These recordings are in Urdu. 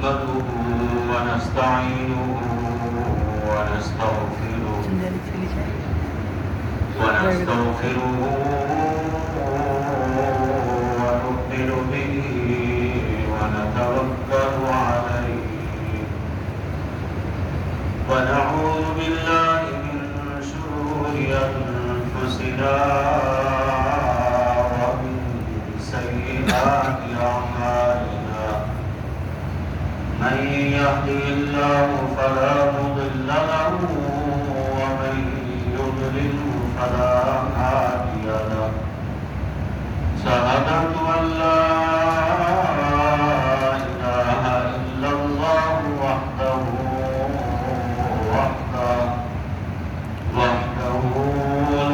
نحمده ونستعينه ونستغفره ونؤمن به ونتوكل عليه ونعوذ بالله من شرور أنفسنا ومن سيئات أعمالنا من يهده الله فلا مضل له ومن يضلل فلا هادي له شهادة أن لا إله إلا الله وحده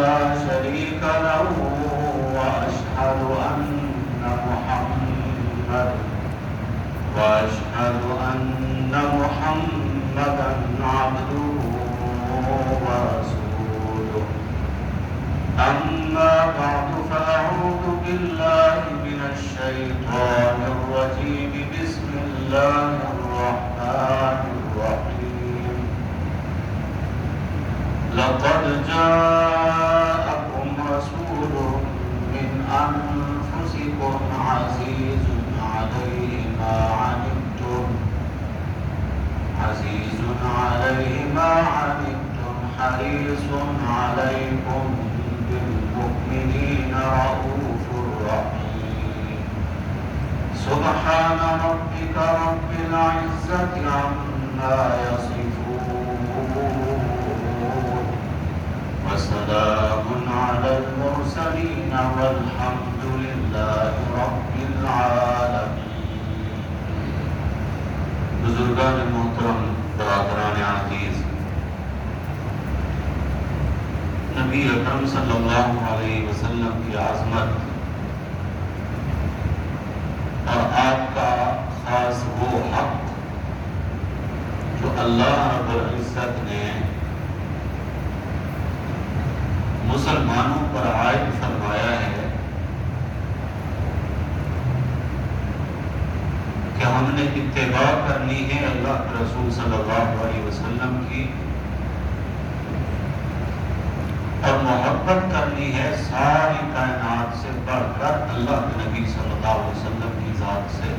لا شريك له وأشهد أن محمدا عبده ورسوله أما بعد فأعوذ بالله من الشيطان الرجيم بسم الله الرحمن الرحيم لقد جاءكم رسول من أنفسكم عزيز عليه ما عنتم حريص عليكم بالمؤمنين رؤوف رحيم سبحان ربك رب العزة عما يصفون وسلام على المرسلين والحمد لله رب العالمين. بزرگان محترم، برادران عزیز، نبی اکرم صلی اللہ علیہ وسلم کی عظمت اور آپ کا خاص وہ حق جو اللہ رب العزت نے مسلمانوں پر عائد فرمایا ہے کہ ہم نے اتباع کرنی ہے اللہ کے رسول صلی اللہ علیہ وسلم کی اور محبت کرنی ہے ساری کائنات سے بڑھ کر اللہ کے نبی صلی اللہ علیہ وسلم کی ذات سے.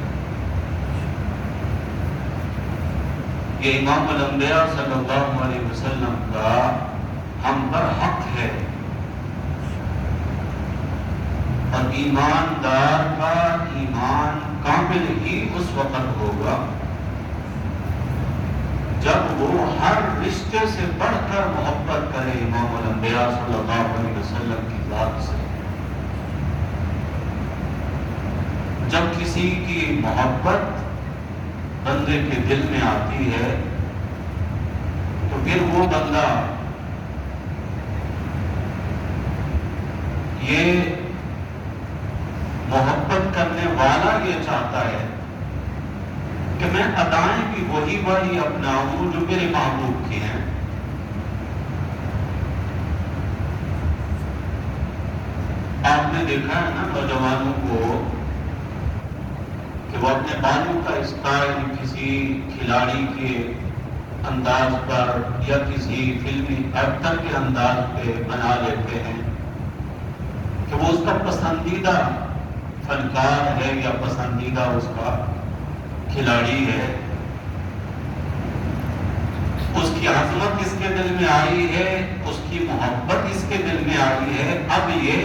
یہ امام الانبیاء صلی اللہ علیہ وسلم کا ہم پر حق ہے اور ایماندار کا ایمان کامل ہی اس وقت ہوگا جب وہ ہر رشتے سے بڑھ کر محبت کرے امام الانبیاء صلی اللہ علیہ وسلم کی ذات سے. جب کسی کی محبت بندے کے دل میں آتی ہے تو پھر وہ بندہ یہ محبت کرنے والا یہ چاہتا ہے کہ میں ادائیں بھی وہی والی اپناؤں جو میرے محبوب کی ہیں. آپ نے دیکھا ہے نا نوجوانوں کو کہ وہ اپنے بالوں کا اسٹائل کسی کھلاڑی کے انداز پر یا کسی فلمی ایکٹر کے انداز پہ بنا لیتے ہیں کہ وہ اس کا پسندیدہ فنکار ہے یا پسندیدہ اس کا کھلاڑی ہے. اس کی عظمت اس کے دل میں آئی ہے، اس کی محبت اس کے دل میں آئی ہے، اب یہ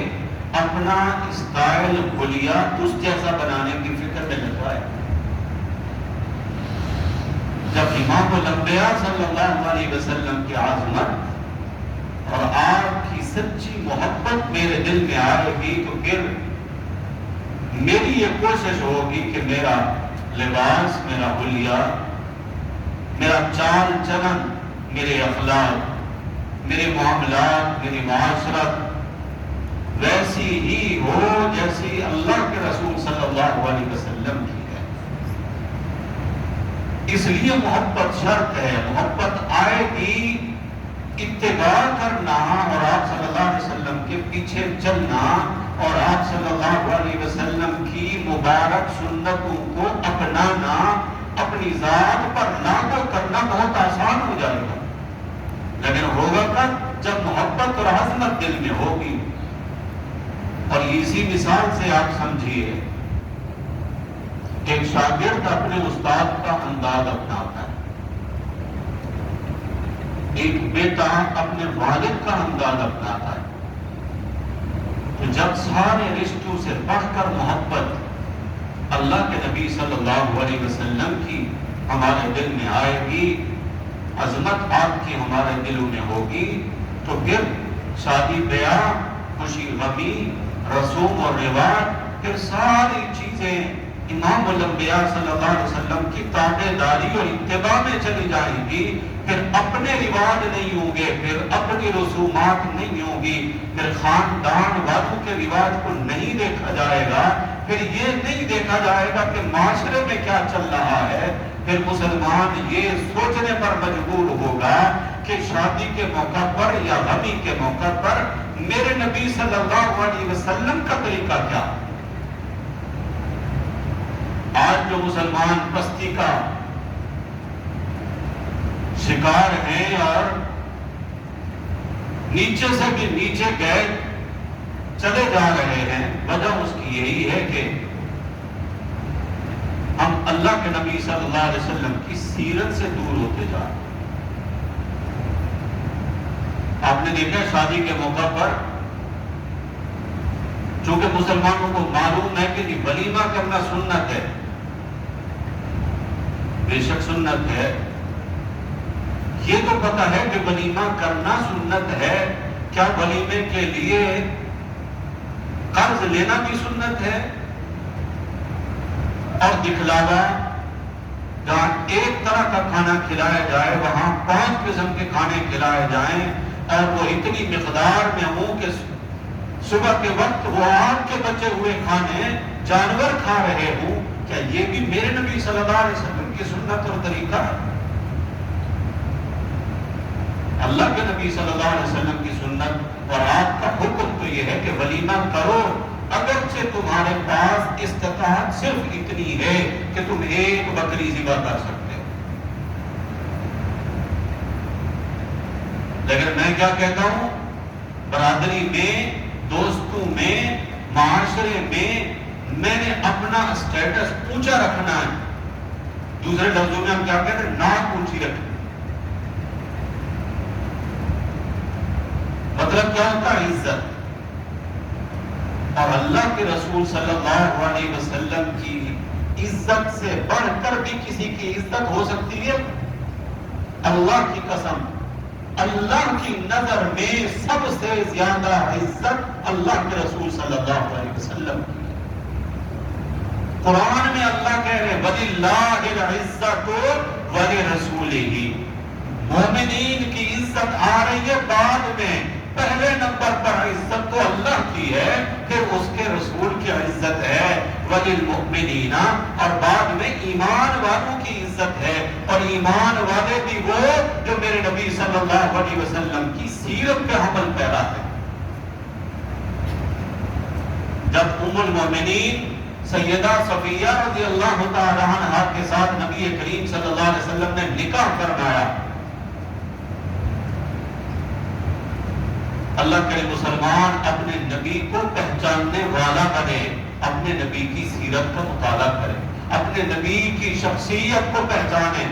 اپنا اسٹائل حلیہ اس جیسا بنانے کی فکر میں لگا ہے. جب امام الانبیاء صلی اللہ علیہ وسلم کی عظمت اور آپ کی سچی محبت میرے دل میں آئے گی تو پھر میری یہ کوشش ہوگی کہ میرا لباس، میرا حلیہ، میرا چال چلن، میرے اخلاق، میرے معاملات، میری معاشرت ویسی ہی ہو جیسی اللہ کے رسول صلی اللہ علیہ وسلم کی ہے. اس لیے محبت شرط ہے. محبت آئے گی اتباع کرنا اور آپ صلی اللہ علیہ وسلم کے پیچھے چلنا اور آپ صلی اللہ علیہ وسلم کی مبارک سنتوں کو اپنانا اپنی ذات پر لاگو کرنا بہت آسان ہو جائے گا، لیکن ہوگا کب؟ جب محبت اور عظمت دل میں ہوگی۔ اور اسی مثال سے آپ سمجھیے، ایک شاگرد اپنے استاد کا انداز اپناتا ہے، ایک بیٹا اپنے والد کا انداز اپناتا ہے، تو جب سارے رشتوں سے بڑھ کر محبت اللہ کے نبی صلی اللہ علیہ وسلم کی ہمارے دل میں آئے گی، عظمت آپ کی ہمارے دلوں میں ہوگی، تو پھر شادی بیاہ، خوشی غمی، رسوم اور رواج، پھر ساری چیزیں امام الانبیاء صلی اللہ علیہ وسلم کی تابع داری اور اتباع میں چلی جائیں گی۔ پھر اپنے رواج نہیں ہوں گے، پھر اپنی رسومات نہیں ہوں گی، پھر خاندان والوں کے رواج کو نہیں دیکھا جائے گا، پھر یہ نہیں دیکھا جائے گا کہ معاشرے میں کیا چل رہا ہے۔ پھر مسلمان یہ سوچنے پر مجبور ہوگا کہ شادی کے موقع پر یا غمی کے موقع پر میرے نبی صلی اللہ علیہ وسلم کا طریقہ کیا۔ آج جو مسلمان پستی کا شکار ہیں اور نیچے سے بھی نیچے گئے چلے جا رہے ہیں، وجہ اس کی یہی ہے کہ ہم اللہ کے نبی صلی اللہ علیہ وسلم کی سیرت سے دور ہوتے جا رہے ہیں۔ آپ نے دیکھا شادی کے موقع پر چونکہ مسلمانوں کو معلوم ہے کہ ولیمہ کرنا سنت ہے، بے شک سنت ہے، یہ تو پتہ ہے کہ ولیمہ کرنا سنت ہے، کیا ولیمے کے لیے قرض لینا بھی سنت ہے؟ اور دکھلاوا، جہاں ایک طرح کا کھانا کھلایا جائے وہاں 5 قسم کے کھانے کھلائے جائیں، اور وہ اتنی مقدار میں ہوں کہ صبح کے وقت وہ آپ کے بچے ہوئے کھانے جانور کھا رہے ہوں، کیا یہ بھی میرے نبی صلی اللہ علیہ وسلم کی سنت اور طریقہ ہے؟ اللہ کے نبی صلی اللہ علیہ وسلم کی سنت اور آپ کا حکم تو یہ ہے کہ ولیمہ کرو، اگرچہ تمہارے پاس استطاعت صرف اتنی ہے کہ تم ایک بکری ذبح کر سکتے ہو۔ لیکن میں کیا کہتا ہوں، برادری میں، دوستوں میں، معاشرے میں نے اپنا اسٹیٹس اونچا رکھنا ہے۔ دوسرے لفظوں میں ہم کیا کہتے ہیں، ناک اونچی رکھنا۔ مطلب کیا ہوتا ہے؟ عزت۔ اور اللہ کے رسول صلی اللہ علیہ وسلم کی عزت سے بڑھ کر بھی کسی کی عزت ہو سکتی ہے؟ اللہ کی قسم، اللہ کی نظر میں سب سے زیادہ عزت اللہ کے رسول صلی اللہ علیہ وسلم کی۔ قرآن میں اللہ کہہ رہے وَلِلَّهِ الْعِزَّةُ وَلِرَسُولِهِ، مومنین کی عزت آ رہی ہے بعد میں، پہلے نمبر پر عزت تو اللہ کی ہے، پھر اس کے رسول کی عزت ہے، وَلِلْمُؤْمِنِينَ، اور بعد میں ایمان والوں کی عزت ہے، اور ایمان والے بھی وہ جو میرے نبی صلی اللہ علیہ وسلم کی سیرت پہ عمل پیرا ہے۔ جب ام المومنین سیدہ صفیہ رضی اللہ تعالی عنہا کے ساتھ نبی کریم صلی اللہ علیہ وسلم نے نکاح فرمایا، اللہ کرے مسلمان اپنے نبی کو پہچاننے والا بنے، اپنے نبی کی سیرت کا مطالعہ کرے، اپنے نبی کی شخصیت کو پہچانے۔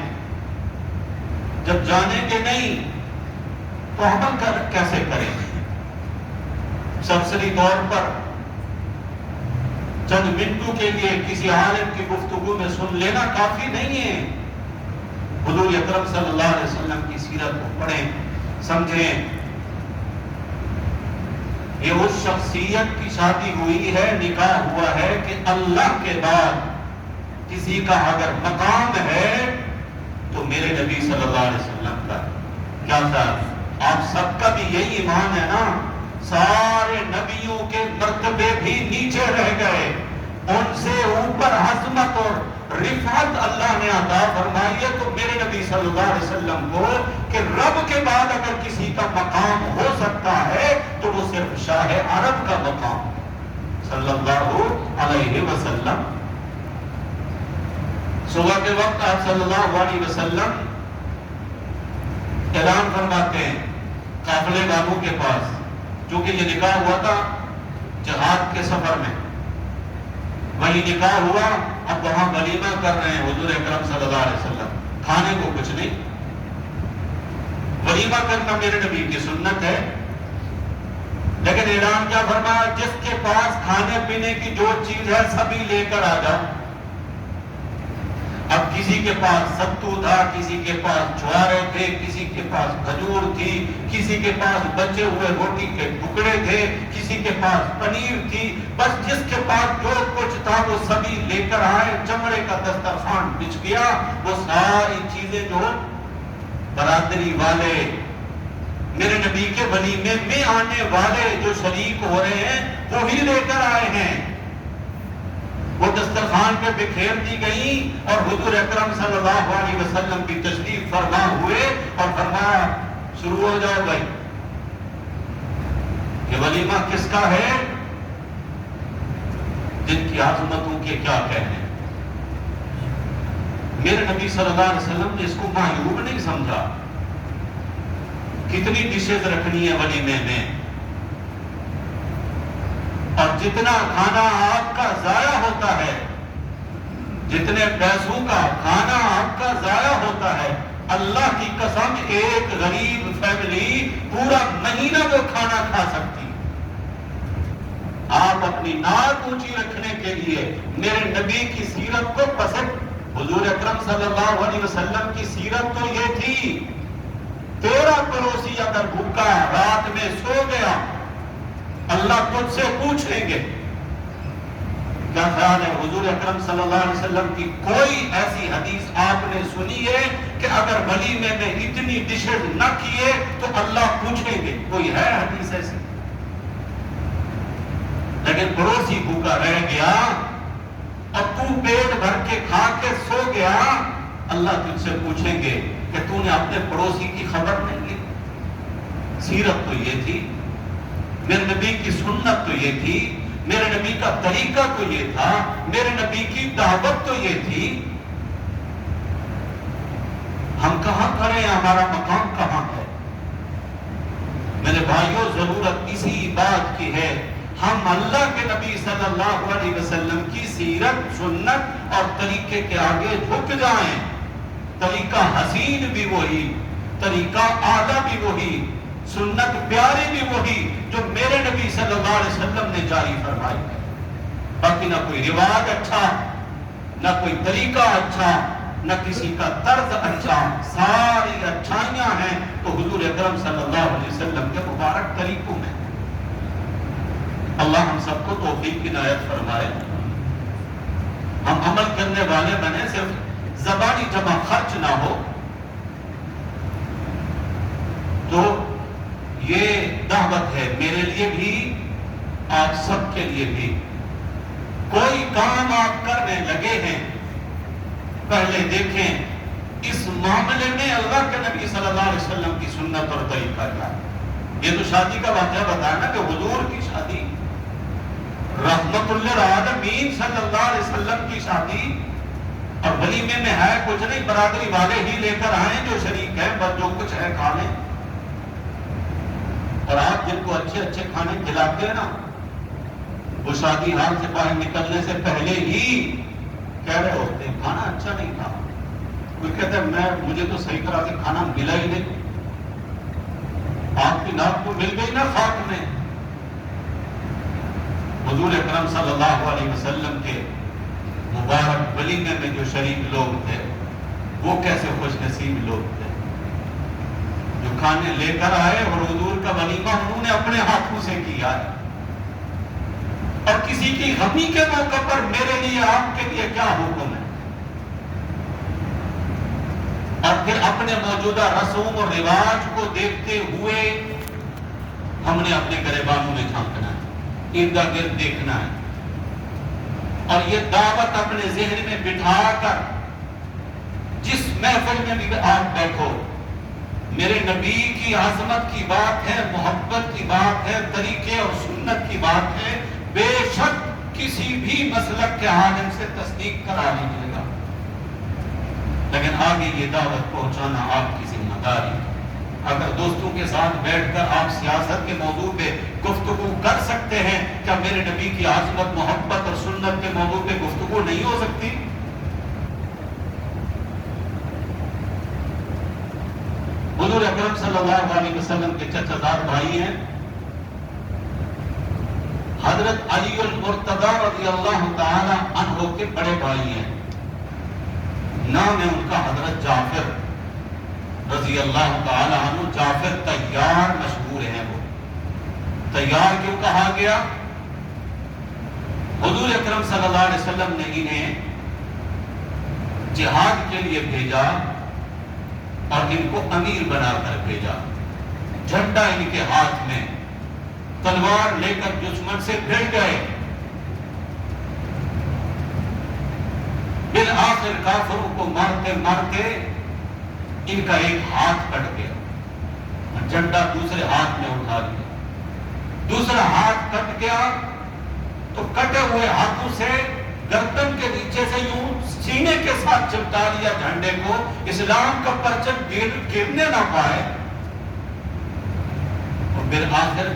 جب جانیں گے نہیں تو عمل کیسے کریں؟ سرسری طور پر چند منٹوں کے لیے کسی عالم کی گفتگو میں سن لینا کافی نہیں ہے۔ حضور اکرم صلی اللہ علیہ وسلم کی سیرت کو پڑھیں، سمجھیں۔ یہ اس شخصیت کی شادی ہوئی ہے، نکاح ہوا ہے کہ اللہ کے بعد کسی کا اگر مقام ہے تو میرے نبی صلی اللہ علیہ وسلم کا۔ کیا صاحب آپ سب کا بھی یہی ایمان ہے نا؟ سارے نبیوں کے مرتبے بھی نیچے رہ گئے، ان سے اوپر عظمت اور رفعت اللہ نے عطا فرمائی ہے، تو میرے نبی صلی اللہ علیہ وسلم کو کہ رب کے بعد اگر کسی کا مقام ہو سکتا ہے تو وہ صرف شاہ عرب کا مقام صلی اللہ علیہ وسلم۔ صبح کے وقت آپ صلی اللہ علیہ وسلم اعلان فرماتے ہیں قافلے والوں کے پاس، چونکہ یہ نکاح ہوا تھا جہاد کے سفر میں، وہی نکاح ہوا، اب وہاں ولیمہ کر رہے ہیں حضور اکرم صلی اللہ علیہ وسلم، کھانے کو کچھ نہیں، ولیمہ کرنا میرے نبی کی سنت ہے، لیکن اعلان کیا فرمایا، جس کے پاس کھانے پینے کی جو چیز ہے سبھی لے کر آ جاؤ۔ اب کسی کے پاس ستو تھا، کسی کے پاس جوارے تھے، کسی کے پاس کھجور تھی، کسی کے پاس بچے ہوئے روٹی کے ٹکڑے تھے، کسی کے پاس پنیر تھی، بس جس کے پاس جو کچھ تھا وہ سبھی لے کر آئے، چمڑے کا دسترخوان بچھ گیا، وہ ساری چیزیں جو برادری والے میرے نبی کے ولیمے میں آنے والے جو شریک ہو رہے ہیں وہی لے کر آئے ہیں، وہ دسترخوان پہ بکھیر دی گئی، اور حضور اکرم صلی اللہ علیہ وسلم کی تشریف فرما ہوئے اور فرمایا شروع ہو جاؤ بھائی۔ یہ ولیمہ کس کا ہے؟ جن کی عظمتوں کے کیا کہنے۔ میرے نبی صلی اللہ علیہ وسلم نے اس کو معیوب نہیں سمجھا، کتنی ڈشز رکھنی ہے ولیمے میں، اور جتنا کھانا آپ کا ضائع ہوتا ہے، جتنے پیسوں کا کھانا آپ کا ضائع ہوتا ہے، اللہ کی قسم ایک غریب فیملی پورا مہینہ وہ کھانا کھا سکتی۔ آپ اپنی ناک اونچی رکھنے کے لیے میرے نبی کی سیرت کو پسند، حضور اکرم صلی اللہ علیہ وسلم کی سیرت تو یہ تھی، تیرا پڑوسی اگر بھوکا رات میں سو گیا اللہ تجھ سے پوچھیں گے۔ کیا خیال ہے حضور اکرم صلی اللہ علیہ وسلم کی کوئی ایسی حدیث آپ نے سنی ہے کہ اگر ولیمے میں اتنی ڈشز نہ کیے تو اللہ پوچھیں گے؟ کوئی ہے حدیث ایسی؟ لیکن پڑوسی بھوکا رہ گیا، اب تو پیٹ بھر کے کھا کے سو گیا، اللہ تجھ سے پوچھیں گے کہ تو نے اپنے پڑوسی کی خبر نہیں لی۔ سیرت تو یہ تھی، میرے نبی کی سنت تو یہ تھی، میرے نبی کا طریقہ تو یہ تھا، میرے نبی کی دعوت تو یہ تھی۔ ہم کہاں کھڑے ہیں؟ ہمارا مقام کہاں ہے؟ میرے بھائیوں، ضرورت اسی بات کی ہے ہم اللہ کے نبی صلی اللہ علیہ وسلم کی سیرت، سنت اور طریقے کے آگے جھک جائیں۔ طریقہ حسین بھی وہی، طریقہ اعلیٰ بھی وہی، سنت پیاری بھی وہی جو میرے نبی صلی اللہ علیہ وسلم نے جاری فرمائی ہے۔ باقی نہ کوئی رواج اچھا، نہ کوئی طریقہ اچھا، نہ کسی کا طرز اچھا، ساری اچھائیاں ہیں تو حضور اکرم صلی اللہ علیہ وسلم کے مبارک طریقوں میں۔ اللہ ہم سب کو توفیق عنایت فرمائے، ہم عمل کرنے والے بنے، صرف زبانی جمع خرچ نہ ہو۔ تو یہ دعوت ہے میرے لیے بھی، آپ سب کے لیے بھی۔ کوئی کام آپ کرنے لگے ہیں، پہلے دیکھیں اس معاملے میں اللہ کے نبی صلی اللہ علیہ وسلم کی سنت اور طریقہ کیا۔ یہ تو شادی کا واقعہ بتایا نا کہ حضور کی شادی، رحمت للعالمین صلی اللہ علیہ وسلم کی شادی، اور ولیمے میں ہے کچھ نہیں، برادری والے ہی لے کر آئیں جو شریک ہیں، بس جو کچھ ہے کھا لیں۔ اور آپ جن کو اچھے اچھے کھانے کھلاتے ہیں نا، وہ شادی ہال سے باہر نکلنے سے پہلے ہی کہہ رہے ہوتے ہیں کھانا اچھا نہیں تھا۔ کوئی کہتا ہے مجھے تو صحیح طرح سے کھانا ملا ہی نہیں، آپ کی ناک تو مل گئی نا خاک میں۔ حضور اکرم صلی اللہ علیہ وسلم کے مبارک ولیمے میں جو شریک لوگ تھے وہ کیسے خوش نصیب لوگ تھے جو کھانے لے کر آئے، اور حضور کا ولیمہ انہوں نے اپنے ہاتھوں سے کیا ہے۔ اور کسی کی غمی کے موقع پر میرے لیے، آپ کے لیے کیا حکم ہے؟ اور پھر اپنے موجودہ رسوم اور رواج کو دیکھتے ہوئے ہم نے اپنے گریبانوں میں جھانکنا ہے، ارد گرد دیکھنا ہے، اور یہ دعوت اپنے ذہن میں بٹھا کر جس محفل میں بھی آپ بیٹھو، میرے نبی کی عظمت کی بات ہے، محبت کی بات ہے، طریقے اور سنت کی بات ہے، بے شک کسی بھی مسلک کے عالم سے تصدیق کرا لیجیے گا۔ لیکن آگے یہ دعوت پہنچانا آپ کی ذمہ داری. اگر دوستوں کے ساتھ بیٹھ کر آپ سیاست کے موضوع پہ گفتگو کر سکتے ہیں، کیا میرے نبی کی عظمت، محبت اور سنت کے موضوع پہ گفتگو نہیں ہو سکتی؟ حضور اکرم صلی اللہ علیہ وسلم کے چچا زاد بھائی ہیں حضرت علی المرتضی رضی اللہ تعالی عنہ کے بڑے بھائی ہیں. نام ہے ان کا حضرت جعفر رضی اللہ تعالی عنہ. جعفر طیار مشہور ہیں. وہ طیار کیوں کہا گیا؟ حضور اکرم صلی اللہ علیہ وسلم نے انہیں جہاد کے لیے بھیجا اور ان کو امیر بنا کر بھیجا. جھنڈا ان کے ہاتھ میں، تلوار لے کر دشمن سے بھیڑ گئے. بالآخر کافروں کو مارتے مارتے ان کا ایک ہاتھ کٹ گیا، جھنڈا دوسرے ہاتھ میں اٹھا لیا. دوسرا ہاتھ کٹ گیا تو کٹے ہوئے ہاتھوں سے گردن کے نیچے سے یوں سینے کے ساتھ چمٹا لیا جھنڈے کو، اسلام کا پرچم گرنے نہ پائے. اور بالآخر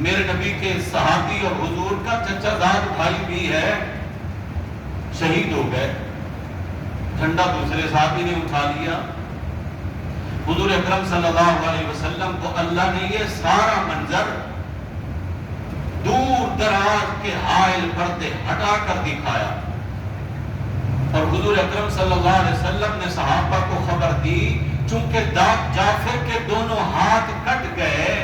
میرے نبی کے صحابی اور حضور کا چچا زاد بھائی بھی ہے، شہید ہو گئے. جھنڈا دوسرے صحابی نے اٹھا لیا. حضور اکرم صلی اللہ علیہ وسلم کو اللہ نے یہ سارا منظر دور دراز کے حائل پردے ہٹا کر دکھایا. اور حضور اکرم صلی اللہ علیہ وسلم نے صحابہ کو خبر دی، چونکہ جعفر کے دونوں ہاتھ کٹ گئے،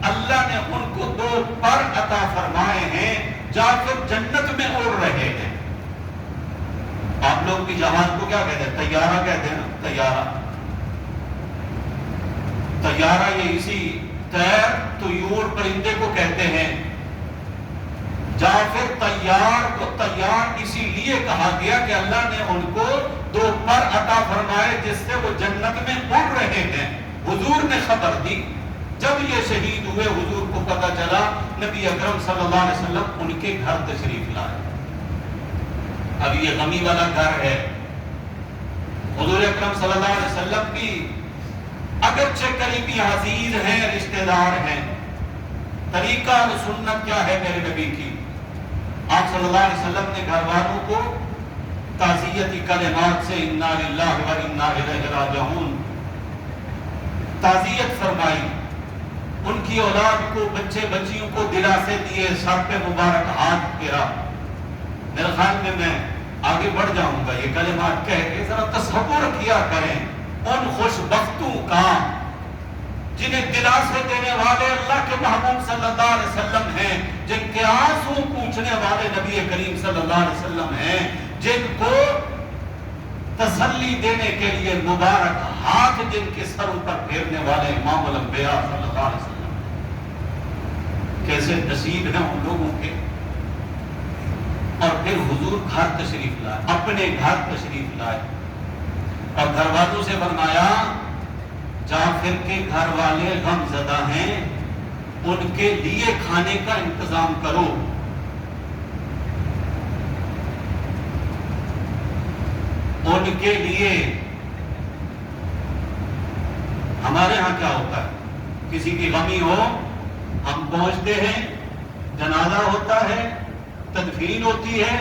اللہ نے ان کو 2 پر عطا فرمائے ہیں. جعفر جنت میں اڑ رہے ہیں. آپ لوگ بھی جہاز کو کیا کہتے ہیں؟ طیارہ کہتے ہیں نا. طیارہ یہ اسی طیر طیور پرندے کو کہتے ہیں. جعفر طیار کو طیار اسی لیے کہا گیا کہ اللہ نے ان کو 2 پر عطا فرمائے جس سے وہ جنت میں اڑ رہے ہیں. حضور نے خبر دی. جب یہ شہید ہوئے حضور کو پتہ چلا، نبی اکرم صلی اللہ علیہ وسلم ان کے گھر تشریف لائے. اب یہ غمی والا گھر ہے. حضور اکرم صلی اللہ علیہ وسلم بھی اگرچہ قریبی عزیز ہیں، رشتہ دار ہیں. طریقہ اور سنت کیا ہے میرے نبی کی؟ آپ صلی اللہ علیہ وسلم نے گھر والوں کو تعزیتی کلمات سے انا للہ و انا الیہ راجعون تعزیت فرمائی. ان کی اولاد کو، بچے بچیوں کو دلاسے دیے، سر پہ مبارک ہاتھ پھیرا. میرے خیال میں آگے بڑھ جاؤں گا. یہ کلمات کہہ کے ذرا تصور کیا کریں ان خوش بختوں کا جنہیں دلاسے دینے والے اللہ کے محبوب صلی اللہ علیہ وسلم ہیں، جن کے آنسو پوچھنے والے نبی کریم صلی اللہ علیہ وسلم ہیں، جن کو تسلی دینے کے لیے مبارک ہاتھ جن کے سروں پر پھیرنے والے امام الانبیاء صلی اللہ علیہ وسلم. کیسے نصیب ہیں ان لوگوں کے. اور پھر حضور گھر تشریف لائے، اپنے گھر تشریف لائے اور گھر والوں سے فرمایا جعفر کے گھر والے غم زدہ ہیں، ان کے لیے کھانے کا انتظام کرو. ان کے لیے. ہمارے ہاں کیا ہوتا ہے؟ کسی کی غمی ہو ہم پہنچتے ہیں، جنازہ ہوتا ہے، تدفین ہوتی ہے.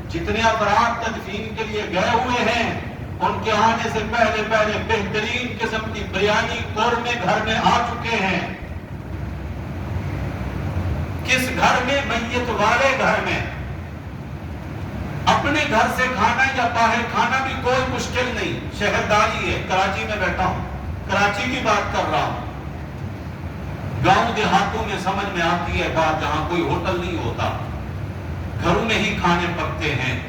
جتنے افراد تدفین کے لیے گئے ہوئے ہیں ان کے آنے سے پہلے بہترین قسم کی بریانی قورمے گھر میں آ چکے ہیں. کس گھر میں؟ میت والے گھر میں. اپنے گھر سے کھانا یا باہر کھانا بھی کوئی مشکل نہیں. شہرداری ہے، کراچی میں بیٹھا ہوں، کراچی کی بات کر رہا ہوں. گاؤں دیہاتوں میں سمجھ میں آتی ہے بات، جہاں کوئی ہوٹل نہیں ہوتا، گھروں میں ہی کھانے پکتے ہیں.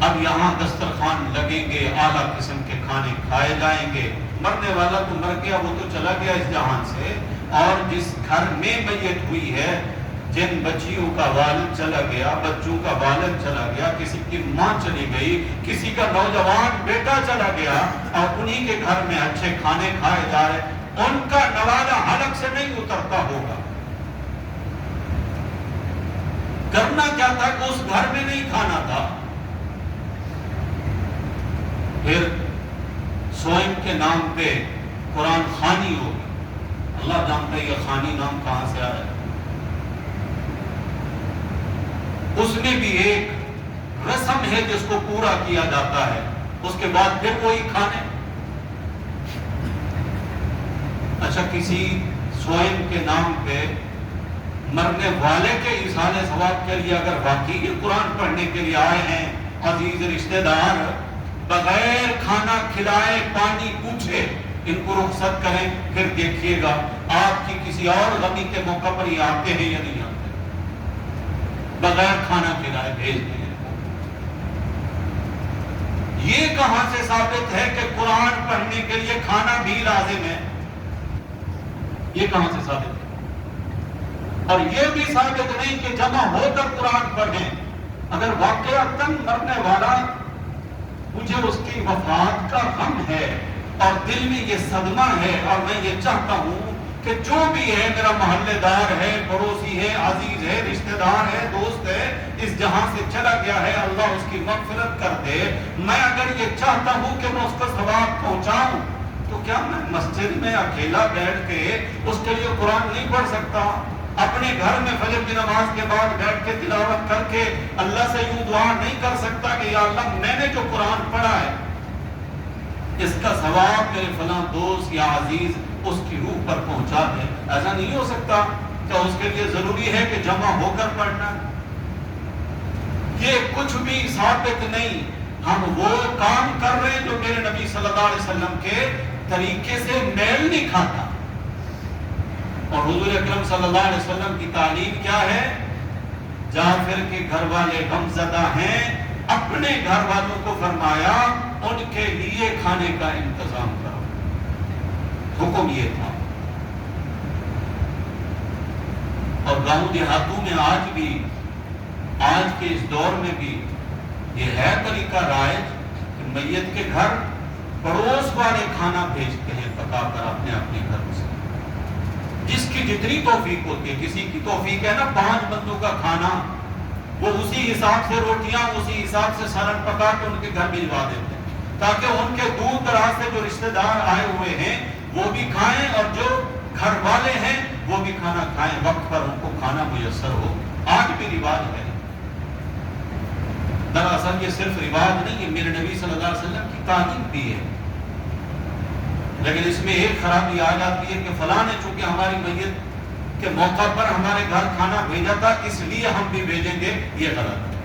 اب یہاں دسترخوان لگیں گے، اعلیٰ قسم کے کھانے کھائے جائیں گے. مرنے والا تو مر گیا، وہ تو چلا گیا اس جہان سے. اور جس گھر میں میت ہوئی ہے، جن بچیوں کا والد چلا گیا، بچوں کا والد چلا گیا، کسی کی ماں چلی گئی، کسی کا نوجوان بیٹا چلا گیا، اور انہی کے گھر میں اچھے کھانے کھائے جا رہے، ان کا نوالہ حلق سے نہیں اترتا ہوگا. کرنا کیا تھا کہ اس گھر میں نہیں کھانا تھا. پھر سوئم کے نام پہ قرآن خوانی ہوگی. اللہ جانتا ہے یہ خوانی نام کہاں سے آیا ہے. اس میں بھی ایک رسم ہے جس کو پورا کیا جاتا ہے، اس کے بعد پھر وہی کھانے. اچھا، کسی سوئم کے نام پہ مرنے والے کے ایصال ثواب کے لیے اگر واقعی یہ قرآن پڑھنے کے لیے آئے ہیں عزیز رشتہ دار، بغیر کھانا کھلائے پانی پوچھے ان کو رخصت کریں، پھر دیکھیے گا آپ کی کسی اور غمی کے موقع پر یہ آتے ہیں یا نہیں آتے. بغیر کھانا کھلائے بھیج دیں. یہ کہاں سے ثابت ہے کہ قرآن پڑھنے کے لیے کھانا بھی لازم ہے؟ یہ کہاں سے ثابت ہے؟ اور یہ بھی ثابت نہیں کہ جمع ہو کر قرآن پڑھیں. اگر واقعتاً مرنے والا مجھے اس کی وفات کا غم ہے اور دل میں یہ صدمہ ہے اور میں یہ چاہتا ہوں کہ جو بھی ہے میرا محلے دار ہے، پڑوسی ہے، عزیز ہے، رشتہ دار ہے، دوست ہے، اس جہاں سے چلا گیا ہے، اللہ اس کی مغفرت کر دے، میں اگر یہ چاہتا ہوں کہ میں اس کو ثواب پہنچاؤں تو کیا میں مسجد میں اکیلا بیٹھ کے اس کے لیے قرآن نہیں پڑھ سکتا؟ اپنے گھر میں فجر کی نماز کے بعد بیٹھ کے تلاوت کر کے اللہ سے یوں دعا نہیں کر سکتا کہ یا اللہ میں نے جو قرآن پڑھا ہے اس کا ثواب میرے فلاں دوست یا عزیز اس کی روح پر پہنچا دے؟ ایسا نہیں ہو سکتا. کیا اس کے لیے ضروری ہے کہ جمع ہو کر پڑھنا؟ یہ کچھ بھی ثابت نہیں. ہم وہ کام کر رہے ہیں جو میرے نبی صلی اللہ علیہ وسلم کے طریقے سے میل نہیں کھاتا. اور حضور اکرم صلی اللہ علیہ وسلم کی تعلیم کیا ہے؟ جعفر کے گھر والے غمزدہ ہیں، اپنے گھر والوں کو فرمایا ان کے لیے کھانے کا انتظام کرو. حکم یہ تھا. اور گاؤں دیہاتوں میں آج بھی، آج کے اس دور میں بھی یہ ہے طریقہ رائج کہ میت کے گھر پڑوس والے کھانا بھیجتے ہیں پکا کر اپنے اپنے گھر سے، جس کی جتنی توفیق ہوتی ہے. کسی کی توفیق ہے نا 5 بندوں کا کھانا، وہ اسی حساب سے روٹیاں اسی حساب سے سالن پکا کے ان کے گھر بھجوا دیتے ہیں تاکہ ان کے دور دراز سے جو رشتہ دار آئے ہوئے ہیں وہ بھی کھائیں اور جو گھر والے ہیں وہ بھی کھانا کھائیں، وقت پر ان کو کھانا میسر ہو. آج بھی رواج ہے. دراصل یہ صرف رواج نہیں ہے، میرے نبی صلی اللہ علیہ وسلم کی تعلیم بھی ہے. لیکن اس میں ایک خرابی آ جاتی ہے کہ فلاں نے چونکہ ہماری میت کے موقع پر ہمارے گھر کھانا بھیجا تھا اس لیے ہم بھی بھیجیں گے. یہ غلط ہے.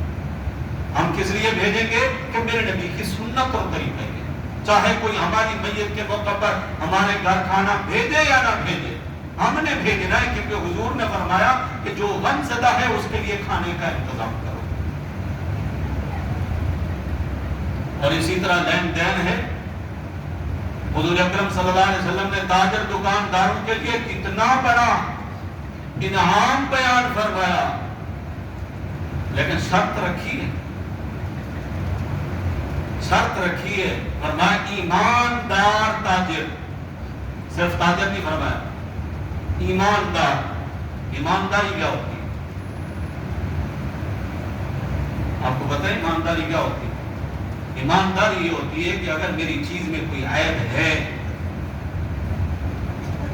ہم کس لیے بھیجیں گے کہ میرے نبی کی سنت اور طریقہ ہے. چاہے کوئی ہماری میت کے موقع پر ہمارے گھر کھانا بھیجے یا نہ بھیجے، ہم نے بھیجنا ہے کیونکہ حضور نے فرمایا کہ جو غم زدہ ہے اس کے لیے کھانے کا انتظام کرو. اور اسی طرح لین دین ہے. حضور اکرم صلی اللہ علیہ وسلم نے تاجر دکانداروں کے لیے کتنا بڑا انعام بیان فرمایا، لیکن شرط رکھی ہے. شرط رکھی ہے، فرمایا ایماندار تاجر. صرف تاجر نہیں فرمایا، ایماندار. ایمانداری کیا ہوتی ہے؟ آپ کو پتہ ہے ایمانداری کیا ہوتی ہے؟ ایمانداری یہ ہوتی ہے کہ اگر میری چیز میں کوئی عیب ہے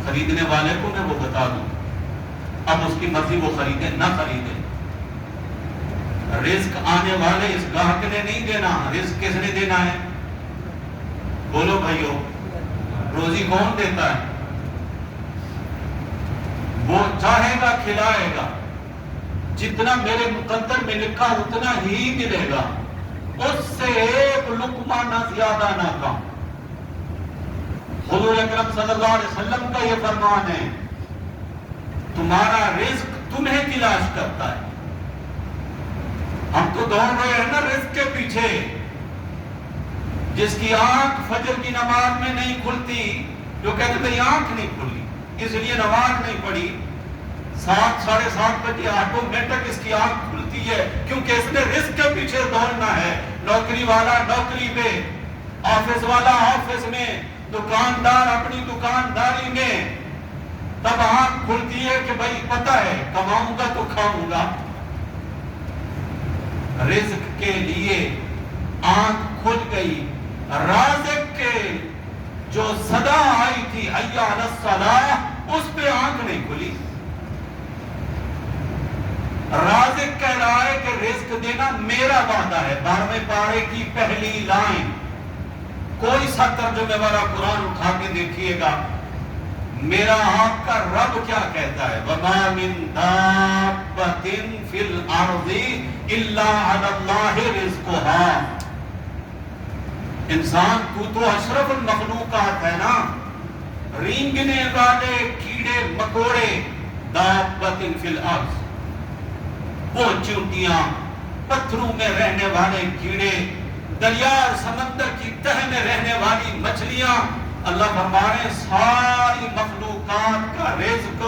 خریدنے والے کو میں وہ بتا دوں، اب اس کی مرضی وہ خریدے نہ خریدے. رزق آنے والے اس گاہک نے نہیں دینا. رزق کس نے دینا ہے؟ بولو بھائیو، روزی کون دیتا ہے؟ وہ چاہے گا کھلائے گا. جتنا میرے مقدر میں لکھا اتنا ہی ملے گا، اس سے ایک لقمہ نہ زیادہ نہ کم. حضور اکرم صلی اللہ علیہ وسلم کا یہ فرمان ہے، تمہارا رزق تمہیں تلاش کرتا ہے. ہم تو دوڑ رہے ہیں نا رزق کے پیچھے. جس کی آنکھ فجر کی نماز میں نہیں کھلتی، جو کہتے تھے آنکھ نہیں کھلی اس لیے نماز نہیں پڑھی، 7 ساڑھے 7 بجے آٹومیٹک اس کی آنکھ کھلتی ہے کیونکہ اس نے رزق کے پیچھے دوڑنا ہے. نوکری والا نوکری پہ، آفس والا آفس میں، دکاندار اپنی دکانداری میں، تب آنکھ کھلتی ہے کہ بھائی پتہ ہے کماؤں گا تو کھاؤں گا. رزق کے لیے آنکھ کھل گئی رازق کے جو صدا آئی تھی حی علی الصلاۃ، اس پہ آنکھ نہیں کھلی۔ رازق کہہ رہا ہے کہ رزق دینا میرا وعدہ ہے۔ 12ویں پارے کی پہلی لائن، کوئی سا ترجمے والا قرآن اٹھا کے دیکھیے گا، میرا آپ کا رب کیا کہتا ہے؟ وَمَا مِن دَابَّةٍ فِي الْأَرْضِ إِلَّا عَلَى اللَّهِ رِزْقُهَا۔ انسان تو اشرف المخلوقات ہے نا، رینگنے والے کیڑے مکوڑے، دابۃ فی الارض، وہ چونٹیاں، پتھروں میں رہنے والے کیڑے، دریا اور سمندر کی تہ میں رہنے والی مچھلیاں، اللہ فرما رہے ہیں ساری مخلوقات کا رزق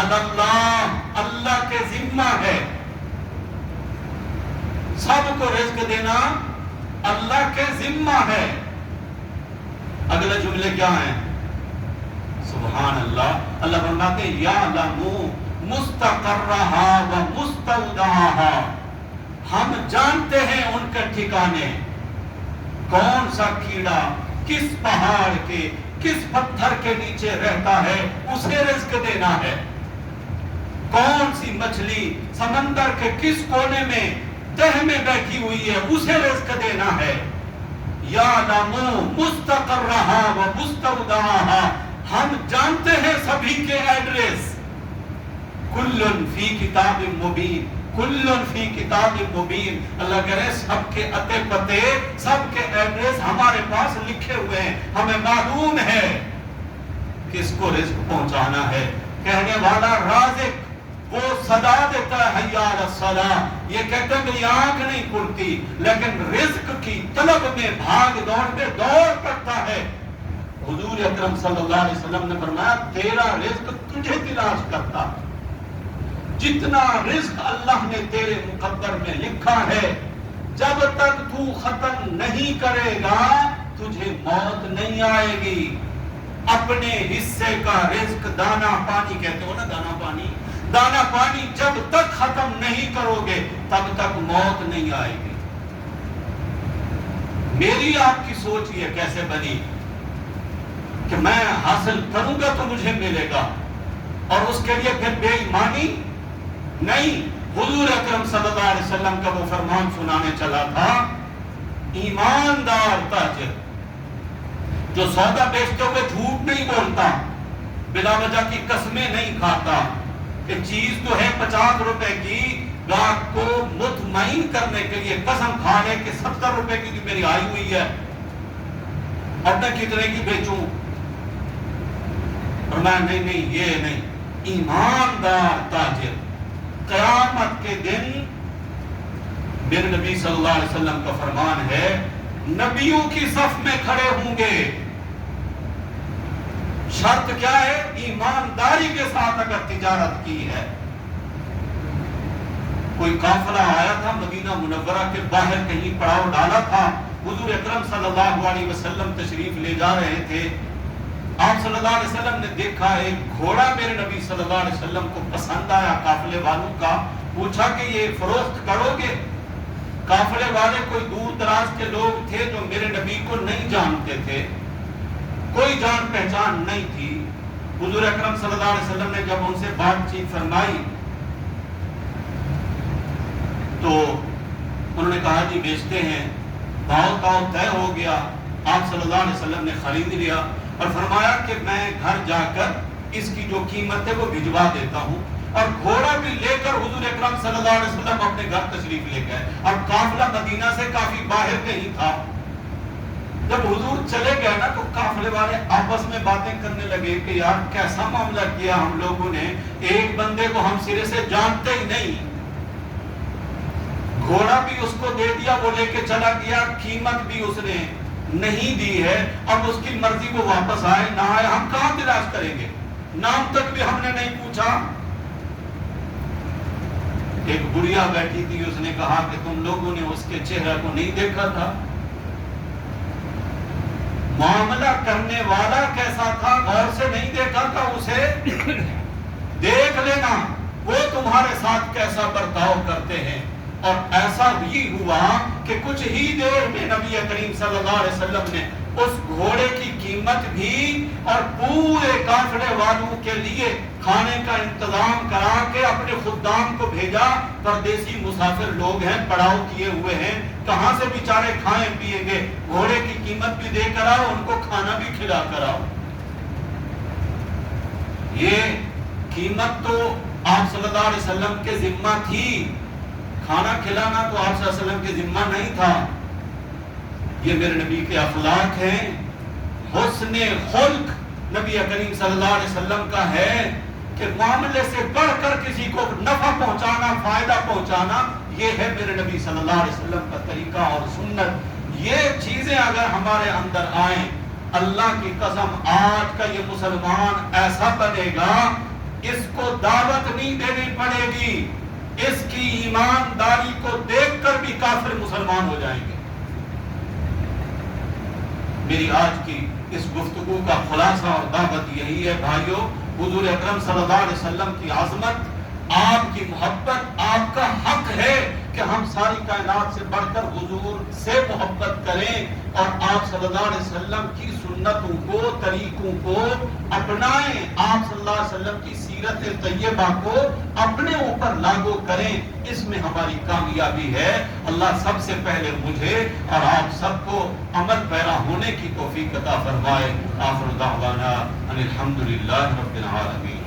اللہ، اللہ کے ذمہ ہے۔ سب کو رزق دینا اللہ کے ذمہ ہے۔ اگلے جملے کیا ہیں؟ سبحان اللہ، اللہ فرماتے ہیں یعلم مستقرها و مستودعها، ہم جانتے ہیں ان کے ٹھکانے، کون سا کیڑا کس پہاڑ کے کس پتھر کے نیچے رہتا ہے، اسے رزق دینا ہے، کون سی مچھلی سمندر کے کس کونے میں تہ میں بیٹھی ہوئی ہے، اسے رزق دینا ہے۔ یعلم مستقرها و مستودعها، ہم جانتے ہیں سبھی کے ایڈریس۔ کل فی کتاب مبین، کل فی کتاب مبین، اللہ کہہ رہے ہیں سب کے اتے پتے، سب کے ایڈریس ہمارے پاس لکھے ہوئے ہیں، ہمیں معلوم ہے کس کو رزق پہنچانا ہے۔ کہنے والا رازق، وہ صدا دیتا ہے حی علی الصلاۃ، یہ کہتے ہیں میری آنکھ نہیں کھلتی، لیکن رزق کی طلب میں بھاگ دوڑ میں دوڑ کرتا ہے۔ حضور اکرم صلی اللہ علیہ وسلم نے فرمایا تیرا رزق تجھے تلاش کرتا، جتنا رزق اللہ نے تیرے مقدر میں لکھا ہے، جب تک تو ختم نہیں کرے گا تجھے موت نہیں آئے گی۔ اپنے حصے کا رزق، دانا پانی کہتے ہو نا، دانا پانی، دانا پانی جب تک ختم نہیں کرو گے تب تک موت نہیں آئے گی۔ میری آپ کی سوچ یہ کیسے بنی کہ میں حاصل کروں گا تو مجھے ملے گا، اور اس کے لیے پھر بے ایمانی نہیں۔ حضور اکرم صلی اللہ علیہ وسلم کا وہ فرمان سنانے چلا تھا، ایماندار تاجر جو سودا بیچتے ہوئے جھوٹ نہیں بولتا، بلا وجہ کی قسمیں نہیں کھاتا، کہ چیز تو ہے 50 روپے کی، گاہک کو مطمئن کرنے کے لیے قسم کھا لے کہ 70 روپے کی میری آئی ہوئی ہے، اب میں کتنے کی بیچوں، اور میں نہیں یہ نہیں۔ ایماندار تاجر قیامت کے دن، میرے نبی صلی اللہ علیہ وسلم کا فرمان ہے، نبیوں کی صف میں کھڑے ہوں گے۔ شرط کیا ہے؟ ایمانداری کے ساتھ اگر تجارت کی ہے۔ کوئی قافلہ آیا تھا، مدینہ منورہ کے باہر کہیں پڑاؤ ڈالا تھا، حضور اکرم صلی اللہ علیہ وسلم تشریف لے جا رہے تھے، آپ صلی اللہ علیہ وسلم نے دیکھا ایک گھوڑا میرے نبی صلی اللہ علیہ وسلم کو پسند آیا قافلے والوں کا، پوچھا کہ یہ فروخت کرو گے؟ قافلے والے کوئی دور دراز کے لوگ تھے جو میرے نبی کو نہیں جانتے تھے، کوئی جان پہچان نہیں تھی۔ حضور اکرم صلی اللہ علیہ وسلم نے جب ان سے بات چیت فرمائی تو انہوں نے کہا جی بیچتے ہیں، بھاؤ طے ہو گیا۔ آپ صلی اللہ علیہ وسلم نے خرید لیا اور فرمایا کہ میں گھر جا کر اس کی جو قیمت ہے وہ بھجوا دیتا ہوں، اور گھوڑا بھی لے کر حضور اکرم صلی اللہ علیہ وسلم اپنے گھر تشریف لے گئے۔ اب قافلہ مدینہ سے کافی باہر کہیں تھا، جب حضور چلے گئے نا تو قافلے والے آپس میں باتیں کرنے لگے کہ یار کیسا معاملہ کیا ہم لوگوں نے، ایک بندے کو ہم سرے سے جانتے ہی نہیں، گھوڑا بھی اس کو دے دیا، وہ لے کے چلا گیا، قیمت بھی اس نے نہیں دی ہے، اب اس کی مرضی وہ واپس آئے نہ آئے ہم کہاں تلاش کریں گے، نام تک بھی ہم نے نہیں پوچھا۔ ایک بڑھیا بیٹھی تھی، اس نے کہا کہ تم لوگوں نے اس کے چہرے کو نہیں دیکھا تھا، معاملہ کرنے والا کیسا تھا غور سے نہیں دیکھا تھا، اسے دیکھ لینا وہ تمہارے ساتھ کیسا برتاؤ کرتے ہیں۔ اور ایسا بھی ہوا کہ کچھ ہی دیر میں نبی کریم صلی اللہ علیہ وسلم نے اس گھوڑے کی قیمت بھی اور پورے قافلے والوں کے لیے کھانے کا انتظام کرا کے اپنے خدام کو بھیجا. پردیسی مسافر لوگ ہیں, پڑاؤ کیے ہوئے ہیں, کہاں سے بیچارے کھائیں پیئیں گے؟ گھوڑے کی قیمت بھی دے کر آؤ, ان کو کھانا بھی کھلا کر آؤ. یہ قیمت تو آپ صلی اللہ علیہ وسلم کے ذمہ تھی, کھانا کھلانا تو آپ صلی اللہ علیہ وسلم کے ذمہ نہیں تھا. یہ میرے نبی کے اخلاق ہیں. حسن خلق نبی کریم صلی اللہ علیہ وسلم کا ہے کہ معاملے سے بڑھ کر کسی کو نفع پہنچانا, فائدہ پہنچانا, یہ ہے میرے نبی صلی اللہ علیہ وسلم کا طریقہ اور سنت. یہ چیزیں اگر ہمارے اندر آئیں, اللہ کی قسم آج کا یہ مسلمان ایسا بنے گا, اس کو دعوت نہیں دینی پڑے گی, اس کی ایمانداری کو دیکھ کر بھی کافر مسلمان ہو جائیں گے. میری آج کی اس گفتگو کا خلاصہ اور دعوت یہی ہے بھائیو, حضور اکرم صلی اللہ علیہ وسلم کی عظمت, آپ کی محبت, آپ کا حق ہے کہ ہم ساری کائنات سے بڑھ کر حضور سے محبت کریں اور آپ صلی اللہ علیہ وسلم کی سنتوں کو, طریقوں کو اپنائیں, آپ صلی اللہ علیہ وسلم کی سیرت طیبہ کو اپنے اوپر لاگو کریں. اس میں ہماری کامیابی ہے. اللہ سب سے پہلے مجھے اور آپ سب کو عمل پیرا ہونے کی توفیق عطا فرمائے. آخر دعوانا ان الحمدللہ رب العالمین.